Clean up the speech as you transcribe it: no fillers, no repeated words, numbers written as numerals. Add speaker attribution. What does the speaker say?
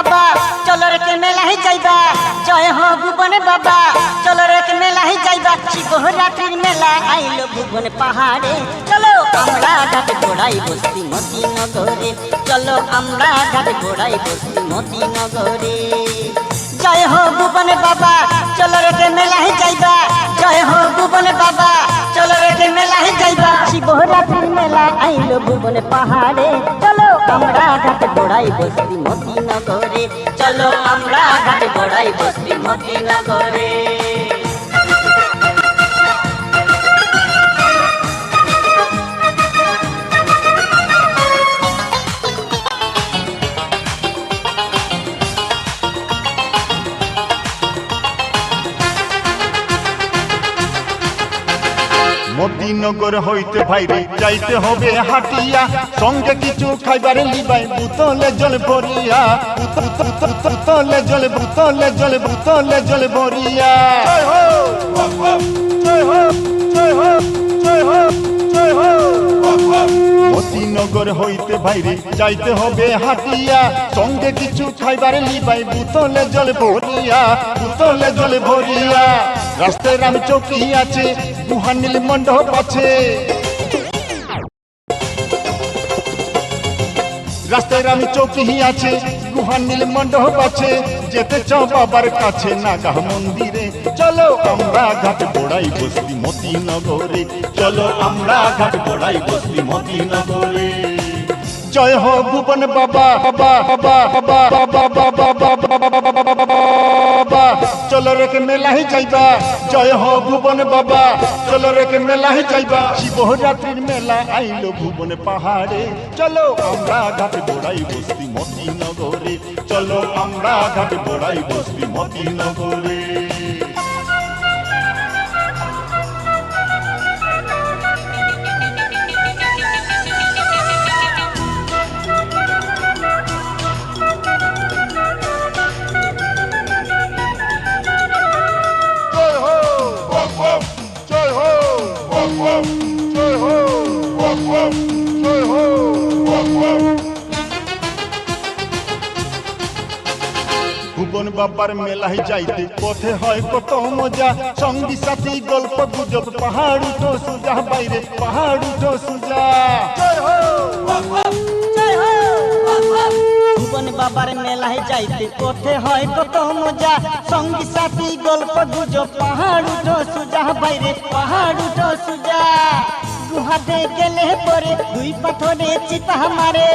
Speaker 1: बाबा चलो रे के मेला ही जाइबा जय हो भुवन बाबा चलो रे के मेला ही जाइबा शिवरात्रिर मेला आइलो भुवन पाहाड़े चलो আমরা ঘাট ঘোড়াই বস্তি মতিনগরে চলো আমরা ঘাট ঘোড়াই বস্তি মতিনগরে जय हो भुवन बाबा चलो रे के मेला ही जाइबा जय हो भुवन बाबा चलो रे के मेला ही जाइबा शिवरात्रिर मेला आइलो भुवन पाहाड़े चलो আমরা ঘাট ঘোড়াই বস্তি মতিনগরে चलो আমরা ঘাট ঘোড়াই বস্তি মতিনগরে
Speaker 2: মতিনগর হইতে ভাইরে যাইতে হবে হাটিয়া সঙ্গে কিছু খাইবারে লিবাই বুতলে জল ভরিয়া বুতলে জল ভরিয়া জয় হো জয় হো জয় হো জয় হো জয় হো মতিনগর হইতে ভাইরে যাইতে হবে হাটিয়া সঙ্গে কিছু খাইবারে লিবাই বুতলে জল ভরিয়া রাস্তায় রাম চৌকি আছে গুহানীল মণ্ডপ আছে রাস্তায় রাম চৌকি আছে গুহানীল মণ্ডপ আছে যেতে চাও বাবার কাছে নাগা মন্দিরে চলো আমরা ঘাট ঘোড়াই বস্তি মতিনগরে চলো আমরা ঘাট ঘোড়াই বস্তি মতিনগরে জয় হো ভুবন বাবা বাবা বাবা বাবা বাবা বাবা চলো রে কে মেলা হি যাইবা জয় হো ভুবন বাবা চলো রে কে মেলা হি যাইবা শিবরাত্রির মেলা আইলো ভুবন পাহাড়ে চলো আমরা ঘাট ঘোড়াই বস্তি মতিনগরে চলো আমরা ঘাট ঘোড়াই বস্তি মতিনগরে ভুবন বাবার মেলায় যাইতে পথে হয় কত মজা সঙ্গী সাথী গল্প গুজব পাহাড় উঠো সুজা বাইরে পাহাড় উঠো সুজা
Speaker 1: ভুবন বাবার মেলায় যাইতে পথে হয় কত মজা সঙ্গী সাথী গল্প গুজব পাহাড় উঠো সুজা বাইরে পাহাড় উঠো সুজা গুহাতে গেলে পরে দুই পাথরে চিতা মারে